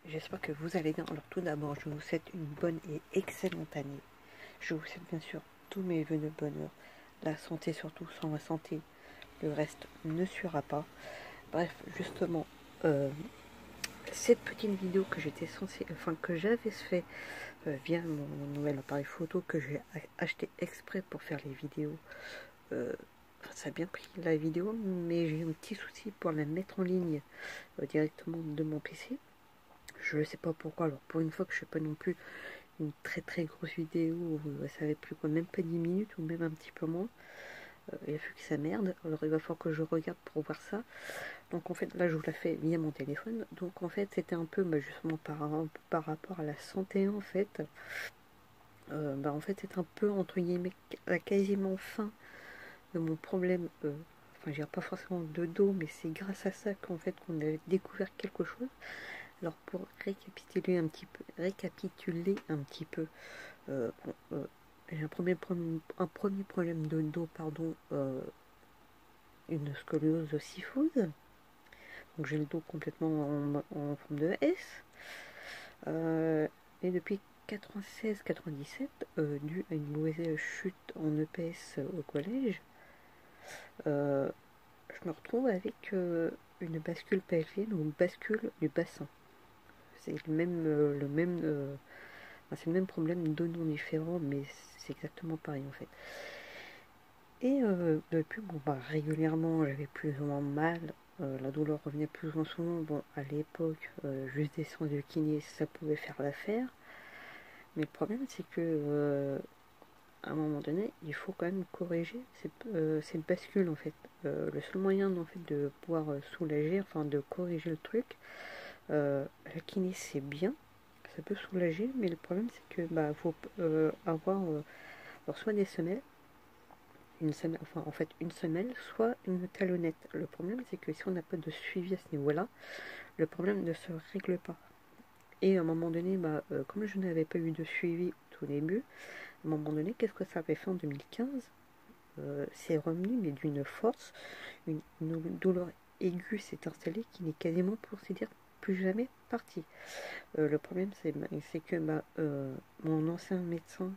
J'espère que vous allez bien. Alors tout d'abord, je vous souhaite une bonne et excellente année. Je vous souhaite bien sûr tous mes vœux de bonheur, la santé surtout. Sans la santé, le reste ne suivra pas. Bref, justement, cette petite vidéo que j'étais censée, que j'avais fait via mon nouvel appareil photo que j'ai acheté exprès pour faire les vidéos. Ça a bien pris la vidéo, mais j'ai eu un petit souci pour la mettre en ligne directement de mon PC. Je ne sais pas pourquoi. Alors pour une fois que je ne fais pas non plus une très grosse vidéo, ça va plus quoi, même pas 10 minutes ou même un petit peu moins. Il a fallu que ça merde. Alors il va falloir que je regarde pour voir ça. Donc en fait là je vous la fais via mon téléphone. Donc en fait c'était un peu justement par rapport à la santé en fait. En fait c'est un peu entre guillemets la quasiment fin de mon problème. Enfin je dirais pas forcément de dos, mais c'est grâce à ça qu'en fait qu'on a découvert quelque chose. Alors pour récapituler un petit peu, j'ai un premier problème de dos, une scoliose kyphose. Donc j'ai le dos complètement en forme de S. Et depuis 96-97, dû à une mauvaise chute en EPS au collège, je me retrouve avec une bascule pelvienne ou une bascule du bassin. C'est c'est le même problème, deux noms différents, mais c'est exactement pareil en fait. Et depuis, régulièrement, j'avais plus ou moins mal. La douleur revenait plus ou moins souvent. Bon, à l'époque, juste des séances de kiné, ça pouvait faire l'affaire. Mais le problème, c'est que à un moment donné, il faut quand même corriger cette bascule en fait. Le seul moyen en fait de pouvoir soulager, enfin de corriger le truc, la kiné c'est bien, ça peut soulager, mais le problème c'est que faut avoir alors soit des semelles, une semelle, soit une talonnette. Le problème c'est que si on n'a pas de suivi à ce niveau-là, le problème ne se règle pas. Et à un moment donné, comme je n'avais pas eu de suivi au tout début, à un moment donné, qu'est-ce que ça avait fait en 2015? C'est revenu, mais d'une force, une douleur aiguë s'est installée qui n'est quasiment, pour se dire, plus jamais partie. Le problème, c'est que mon ancien médecin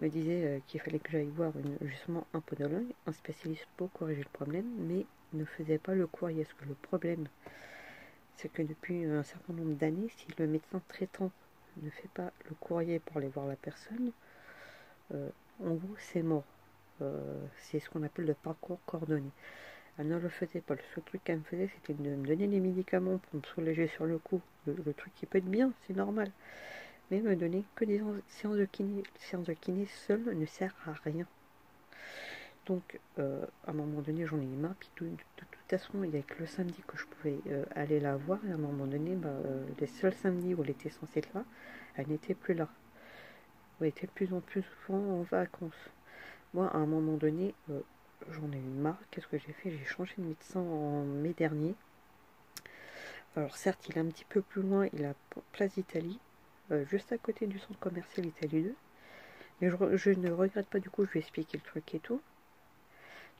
me disait qu'il fallait que j'aille voir justement un podologue, un spécialiste pour corriger le problème, mais il ne faisait pas le courrier. Parce que le problème, c'est que depuis un certain nombre d'années, si le médecin traitant ne fait pas le courrier pour aller voir la personne, en gros, c'est mort. C'est ce qu'on appelle le parcours coordonné. Elle ne le faisait pas. Le seul truc qu'elle me faisait, c'était de me donner des médicaments pour me soulager sur le coup. Le truc qui peut être bien, c'est normal. Mais me donner que des séances de kiné. Les séances de kiné seules ne servent à rien. Donc, à un moment donné, j'en ai eu marre. Puis de toute façon, il n'y a que le samedi que je pouvais aller la voir. Et à un moment donné, les seuls samedis où elle était censée être là, elle n'était plus là. Elle était de plus en plus souvent en vacances. Moi, à un moment donné, j'en ai eu marre. Qu'est-ce que j'ai fait? J'ai changé de médecin en mai dernier. Alors certes, il est un petit peu plus loin, il est à Place d'Italie, juste à côté du centre commercial Italie 2. Mais je ne regrette pas, du coup, je lui ai expliqué le truc et tout.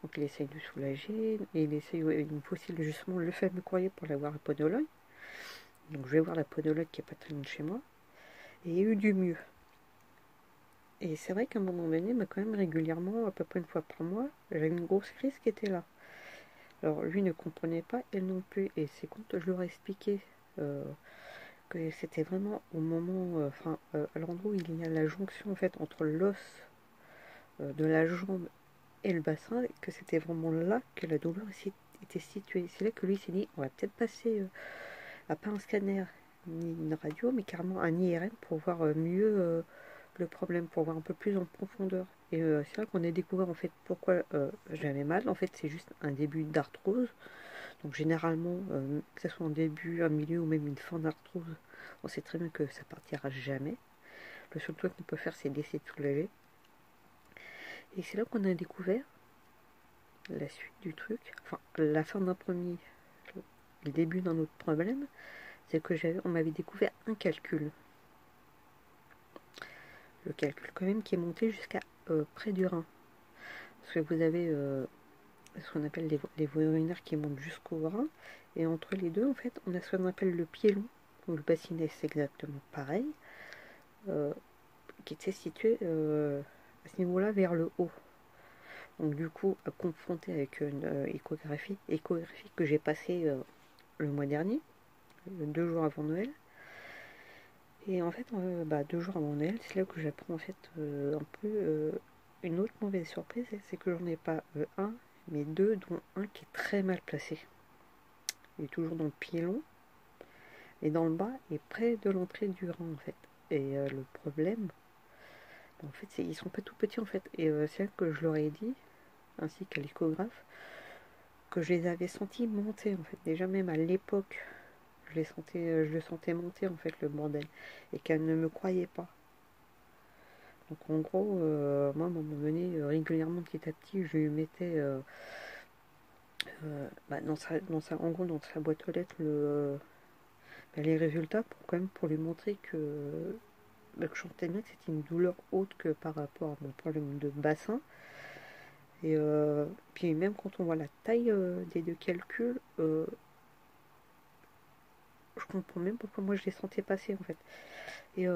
Donc il essaye de soulager, et il me faut aussi justement le fameux courrier pour aller voir la podologue. Donc je vais voir la podologue qui est pas très loin de chez moi. Et il y a eu du mieux. Et c'est vrai qu'à un moment donné, quand même régulièrement, à peu près une fois par mois, j'avais une grosse crise qui était là. Alors lui ne comprenait pas, elle non plus. Et c'est quand je leur ai expliqué que c'était vraiment au moment, à l'endroit où il y a la jonction en fait entre l'os de la jambe et le bassin, que c'était vraiment là que la douleur était située. C'est là que lui s'est dit, on va peut-être passer à pas un scanner ni une radio, mais carrément un IRM pour voir mieux le problème, pour voir un peu plus en profondeur. Et c'est là qu'on a découvert en fait pourquoi j'avais mal. En fait, c'est juste un début d'arthrose. Donc généralement, que ce soit un début, un milieu ou même une fin d'arthrose, on sait très bien que ça partira jamais. Le seul truc qu'on peut faire, c'est d'essayer de soulager. Et c'est là qu'on a découvert la suite du truc, enfin la fin d'un premier, le début d'un autre problème, c'est que on m'avait découvert un calcul. Le calcul quand même qui est monté jusqu'à près du rein. Parce que vous avez ce qu'on appelle les voies urinaires qui montent jusqu'au rein. Et entre les deux, en fait, on a ce qu'on appelle le pied long. où le bassinet c'est exactement pareil, qui était situé à ce niveau-là vers le haut. Donc du coup, à confronter avec une échographie que j'ai passée le mois dernier, 2 jours avant Noël. Et en fait, 2 jours avant Noël, c'est là que j'apprends en fait un peu une autre mauvaise surprise, c'est que j'en ai pas un, mais deux, dont un qui est très mal placé. Il est toujours dans le pied long, et dans le bas, et près de l'entrée du rein en fait. Et le problème, en fait, c'est ils sont pas tout petits en fait. Et c'est là que je leur ai dit, ainsi qu'à l'échographe, que je les avais sentis monter en fait. Déjà même à l'époque, je le sentais monter en fait le bordel, et qu'elle ne me croyait pas. Donc en gros, moi à un moment donné, régulièrement petit à petit, je lui mettais en gros dans sa boîte aux lettres les résultats pour quand même pour lui montrer que je sentais bien que c'était une douleur autre que par rapport à mon problème de bassin. Et puis même quand on voit la taille des deux calculs, je comprends même pourquoi moi je les sentais passer en fait. Et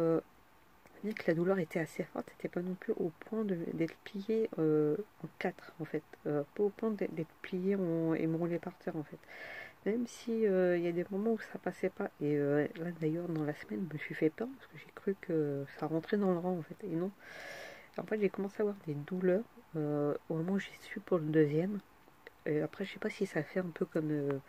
bien que la douleur était assez forte, c'était pas non plus au point d'être plié en quatre en fait, pas au point d'être plié et me rouler par terre en fait. Même si il y a des moments où ça passait pas. Et là d'ailleurs dans la semaine, je me suis fait peur parce que j'ai cru que ça rentrait dans le rang en fait. Et non. En fait j'ai commencé à avoir des douleurs au moment où j'ai su pour le deuxième. Et après je sais pas si ça fait un peu comme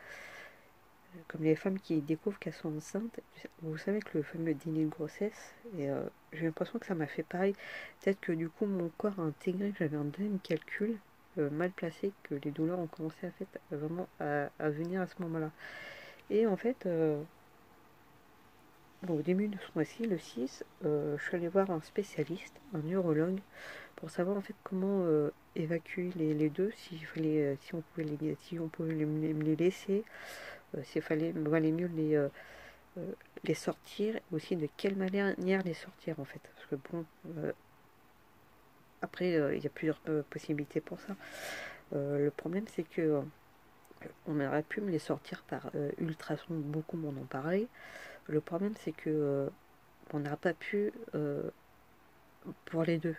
les femmes qui découvrent qu'elles sont enceintes. Vous savez que le fameux dîner de grossesse, et j'ai l'impression que ça m'a fait pareil. Peut-être que du coup mon corps a intégré que j'avais un deuxième calcul mal placé, que les douleurs ont commencé vraiment à venir à ce moment-là. Et en fait, au début de ce mois-ci, le 6, je suis allée voir un spécialiste, un neurologue, pour savoir en fait comment évacuer les deux, s'il fallait, si on pouvait me les laisser, s'il valait mieux les sortir, et aussi de quelle manière les sortir en fait. Parce que bon, après, il y a plusieurs possibilités pour ça. Le problème, c'est que on aurait pu me les sortir par ultrason, beaucoup m'en ont parlé. Le problème, c'est que on n'a pas pu pour les deux.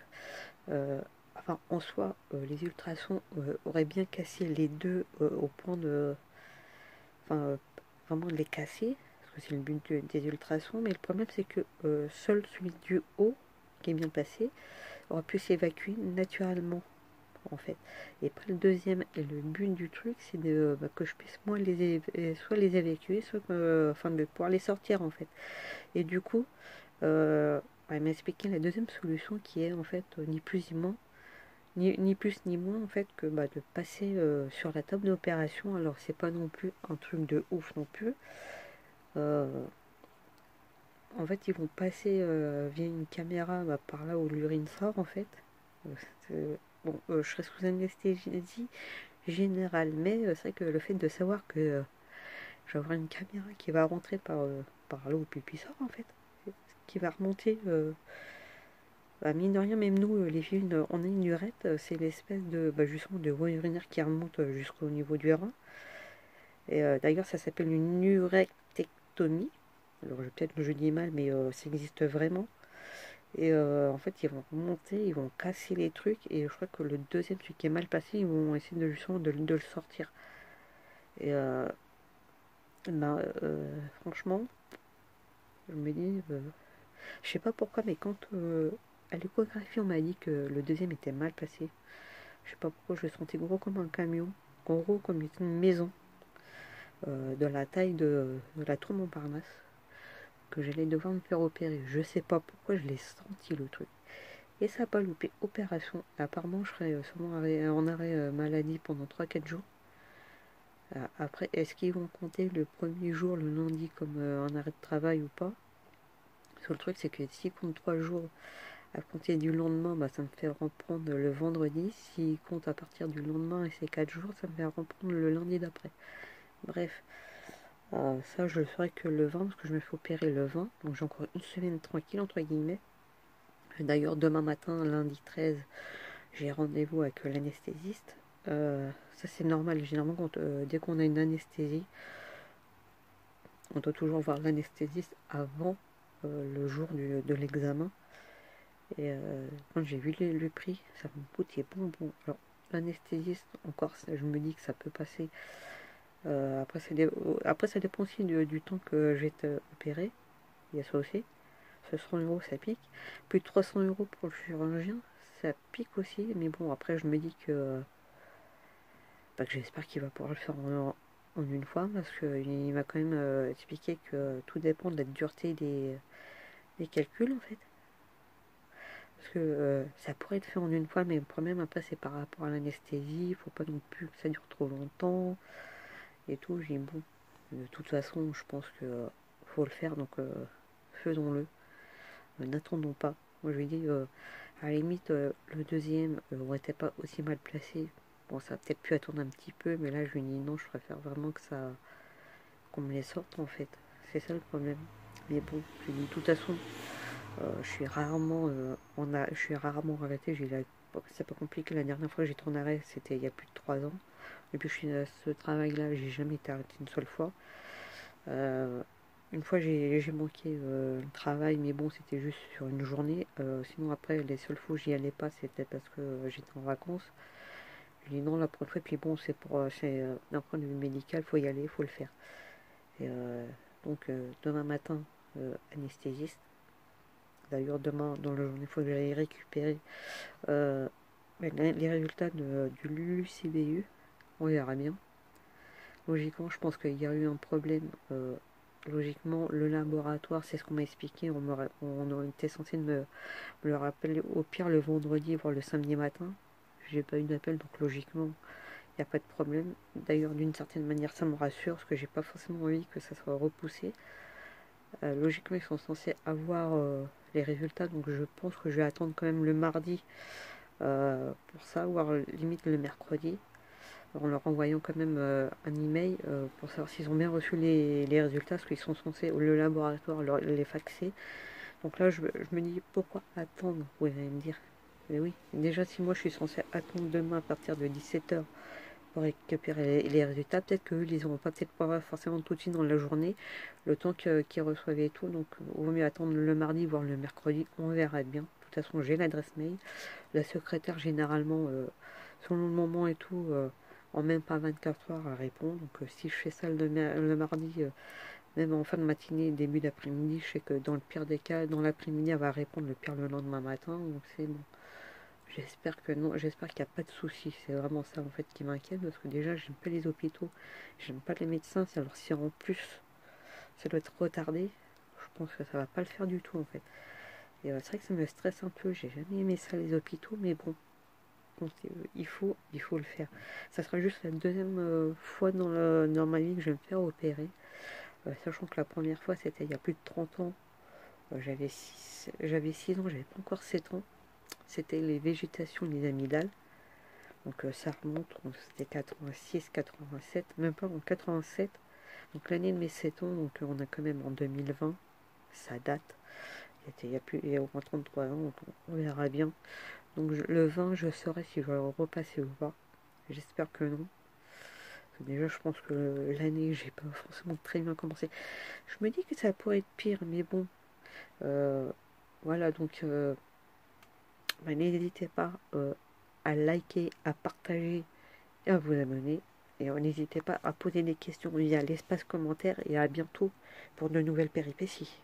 Enfin, en soi, les ultrasons auraient bien cassé les deux au point de, enfin, vraiment de les casser, parce que c'est le but des ultrasons. Mais le problème, c'est que seul celui du haut, qui est bien placé, aura pu s'évacuer naturellement, en fait. Et après le deuxième, et le but du truc, c'est que je puisse moi soit les évacuer, soit de pouvoir les sortir, en fait. Et du coup, elle m'a expliqué la deuxième solution qui est en fait ni plus ni moins, ni plus ni moins en fait que de passer sur la table d'opération. Alors c'est pas non plus un truc de ouf non plus. Euh, En fait ils vont passer via une caméra par là où l'urine sort en fait. Bon, je serai sous anesthésie générale, mais c'est vrai que le fait de savoir que je vais avoir une caméra qui va rentrer par là où le pipi sort en fait, qui va remonter. Mine de rien, même nous, les filles, on a une urette, c'est l'espèce de, justement, de voie urinaire qui remonte jusqu'au niveau du rein. Et d'ailleurs, ça s'appelle une urectectomie. Alors, peut-être que je dis mal, mais ça existe vraiment. Et en fait, ils vont remonter, ils vont casser les trucs. Et je crois que le deuxième, celui qui est mal passé, ils vont essayer justement de le sortir. Et franchement, je me dis, je sais pas pourquoi, mais quand à l'échographie, on m'a dit que le deuxième était mal passé. Je sais pas pourquoi je le sentais gros comme un camion, gros comme une maison, de la taille de la tour Montparnasse, que j'allais devoir me faire opérer. Je sais pas pourquoi je l'ai senti le truc. Et ça n'a pas loupé. Opération. Apparemment, je serai sûrement en arrêt maladie pendant 3 4 jours. Après, est-ce qu'ils vont compter le premier jour, le lundi, comme un arrêt de travail ou pas? Parce que le truc, c'est que s'ils comptent 3 jours à compter du lendemain, ça me fait reprendre le vendredi. S'il compte à partir du lendemain et c'est 4 jours, ça me fait reprendre le lundi d'après. Bref, ça je le ferai que le 20 parce que je me fais opérer le 20. Donc j'ai encore une semaine tranquille entre guillemets. D'ailleurs demain matin, lundi 13, j'ai rendez-vous avec l'anesthésiste. Ça c'est normal, généralement dès qu'on a une anesthésie, on doit toujours voir l'anesthésiste avant le jour de l'examen. Et quand j'ai vu le prix, ça me coûtait bonbon. Alors, l'anesthésiste, encore, je me dis que ça peut passer. Après, ça dépend aussi du temps que je vais être opéré. Il y a ça aussi. Ce 100 € ça pique. Plus de 300 € pour le chirurgien, ça pique aussi. Mais bon, après, je me dis que j'espère qu'il va pouvoir le faire en une fois. Parce qu'il m'a quand même expliqué que tout dépend de la dureté des calculs, en fait. Parce que ça pourrait être fait en une fois, mais le problème après c'est par rapport à l'anesthésie, il faut pas non plus que ça dure trop longtemps et tout. J'ai dit bon, de toute façon je pense que faut le faire, donc faisons-le. N'attendons pas. Moi je lui ai dit à la limite le deuxième on n'était pas aussi mal placé. Bon ça a peut-être pu attendre un petit peu, mais là je lui ai dit non, je préfère vraiment que ça qu'on me les sorte en fait. C'est ça le problème. Mais bon, je lui ai dit de toute façon je suis rarement arrêté. C'est pas compliqué. La dernière fois que j'étais en arrêt, c'était il y a plus de 3 ans. Depuis que je suis à ce travail-là, j'ai jamais été arrêté une seule fois. Une fois, j'ai manqué le travail, mais bon, c'était juste sur une journée. Sinon, après, les seules fois où j'y allais pas, c'était parce que j'étais en vacances. Je dis non la prochaine fois. Puis bon, c'est d'un point de vue médical, faut y aller, faut le faire. Et donc, demain matin, anesthésiste. D'ailleurs, demain, dans la journée, il faut que j'aille récupérer les résultats du LULU-CBU. On verra bien. Logiquement, je pense qu'il y a eu un problème. Logiquement, le laboratoire, c'est ce qu'on m'a expliqué. On était censé me le rappeler au pire le vendredi, voire le samedi matin. J'ai pas eu d'appel, donc logiquement, il n'y a pas de problème. D'ailleurs, d'une certaine manière, ça me rassure, parce que j'ai pas forcément envie que ça soit repoussé. Logiquement, ils sont censés avoir les résultats, donc je pense que je vais attendre quand même le mardi pour ça, voire limite le mercredi, en leur envoyant quand même un email pour savoir s'ils ont bien reçu les résultats, parce qu'ils sont censés, le laboratoire, les faxer. Donc là, je me dis, pourquoi attendre? Vous allez me dire. Mais oui, déjà si moi je suis censé attendre demain à partir de 17 h pour récupérer les résultats, peut-être qu'eux, ils n'auront peut-être pas forcément tout de suite dans la journée, le temps qu'ils reçoivent et tout, donc il vaut mieux attendre le mardi, voire le mercredi, on verra bien. De toute façon, j'ai l'adresse mail. La secrétaire, généralement, selon le moment et tout, en même pas 24 heures, elle répond. Donc si je fais ça le mardi, même en fin de matinée, début d'après-midi, je sais que dans le pire des cas, dans l'après-midi, elle va répondre, le pire le lendemain matin, donc c'est bon. J'espère que non, j'espère qu'il n'y a pas de soucis. C'est vraiment ça en fait qui m'inquiète, parce que déjà j'aime pas les hôpitaux, j'aime pas les médecins. Alors si en plus ça doit être retardé, je pense que ça va pas le faire du tout en fait. Et c'est vrai que ça me stresse un peu. J'ai jamais aimé ça les hôpitaux, mais bon, il faut le faire. Ça sera juste la deuxième fois dans ma vie que je vais me faire opérer, sachant que la première fois c'était il y a plus de 30 ans. J'avais 6 ans, j'avais pas encore 7 ans. C'était les végétations des amygdales. Donc ça remonte, c'était 86, 87, même pas en 87. Donc l'année de mes 7 ans, donc on a quand même en 2020, ça date. Il y a au moins 33 ans, donc on verra bien. Donc le 20, je saurai si je vais le repasser ou pas. J'espère que non. Parce que déjà, je pense que l'année, j'ai pas forcément très bien commencé. Je me dis que ça pourrait être pire, mais bon. Voilà, donc n'hésitez pas à liker, à partager et à vous abonner. Et n'hésitez pas à poser des questions via l'espace commentaire, et à bientôt pour de nouvelles péripéties.